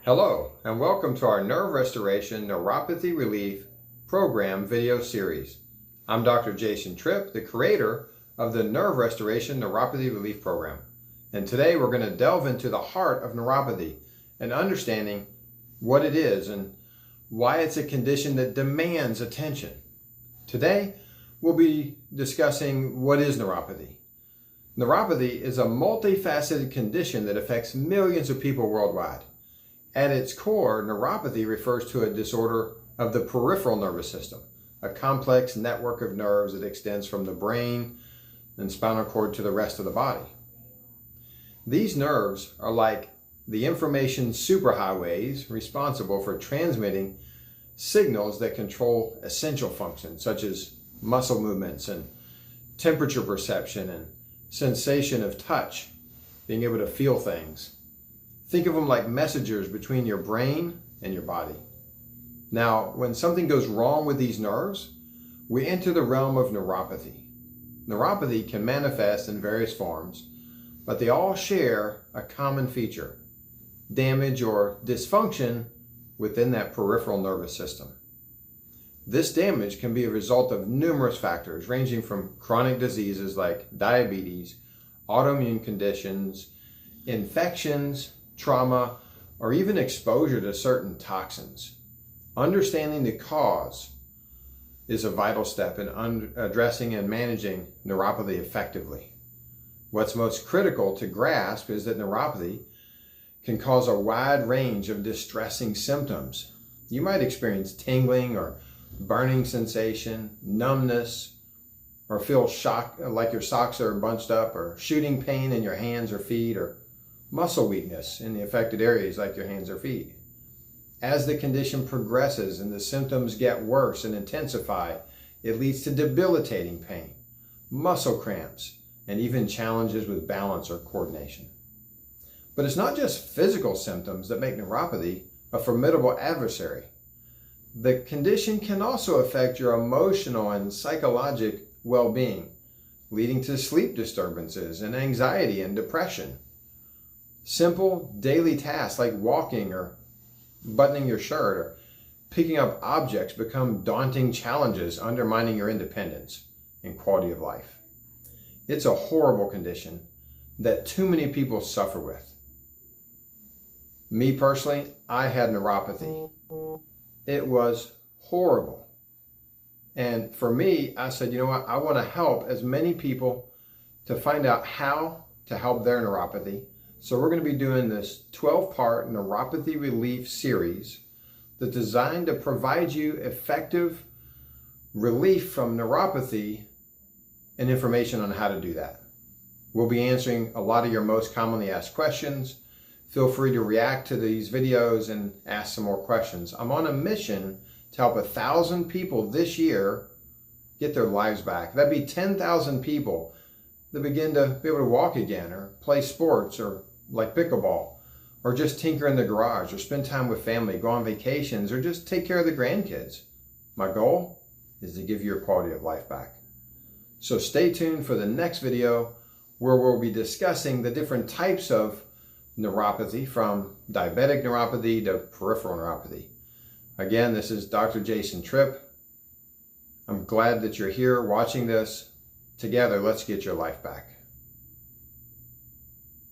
Hello, and welcome to our Nerve Restoration Neuropathy Relief Program video series. I'm Dr. Jason Tripp, the creator of the Nerve Restoration Neuropathy Relief Program. And today we're going to delve into the heart of neuropathy and understanding what it is and why it's a condition that demands attention. Today we'll be discussing what is neuropathy. Neuropathy is a multifaceted condition that affects millions of people worldwide. At its core, neuropathy refers to a disorder of the peripheral nervous system, a complex network of nerves that extends from the brain and spinal cord to the rest of the body. These nerves are like the information superhighways responsible for transmitting signals that control essential functions such as muscle movements and temperature perception and sensation of touch, being able to feel things. Think of them like messengers between your brain and your body. Now, when something goes wrong with these nerves, we enter the realm of neuropathy. Neuropathy can manifest in various forms, but they all share a common feature: damage or dysfunction within that peripheral nervous system. This damage can be a result of numerous factors, ranging from chronic diseases like diabetes, autoimmune conditions, infections, trauma, or even exposure to certain toxins. Understanding the cause is a vital step in addressing and managing neuropathy effectively. What's most critical to grasp is that neuropathy can cause a wide range of distressing symptoms. You might experience tingling or burning sensation, numbness, or feel shock like your socks are bunched up, or shooting pain in your hands or feet, or muscle weakness in the affected areas like your hands or feet. As the condition progresses and the symptoms get worse and intensify, it leads to debilitating pain, muscle cramps, and even challenges with balance or coordination. But it's not just physical symptoms that make neuropathy a formidable adversary. The condition can also affect your emotional and psychological well-being, leading to sleep disturbances and anxiety and depression. Simple daily tasks like walking or buttoning your shirt or picking up objects become daunting challenges, undermining your independence and quality of life. It's a horrible condition that too many people suffer with. Me personally, I had neuropathy. It was horrible. And for me, I said, you know what? I want to help as many people to find out how to help their neuropathy. So we're going to be doing this 12-part neuropathy relief series that's designed to provide you effective relief from neuropathy and information on how to do that. We'll be answering a lot of your most commonly asked questions. Feel free to react to these videos and ask some more questions. I'm on a mission to help 1,000 people this year get their lives back. That'd be 10,000 people that begin to be able to walk again, or play sports, or like pickleball, or just tinker in the garage, or spend time with family, go on vacations, or just take care of the grandkids. My goal is to give you your quality of life back. So stay tuned for the next video, where we'll be discussing the different types of neuropathy, from diabetic neuropathy to peripheral neuropathy. Again, this is Dr. Jason Tripp. I'm glad that you're here watching this. Together, let's get your life back.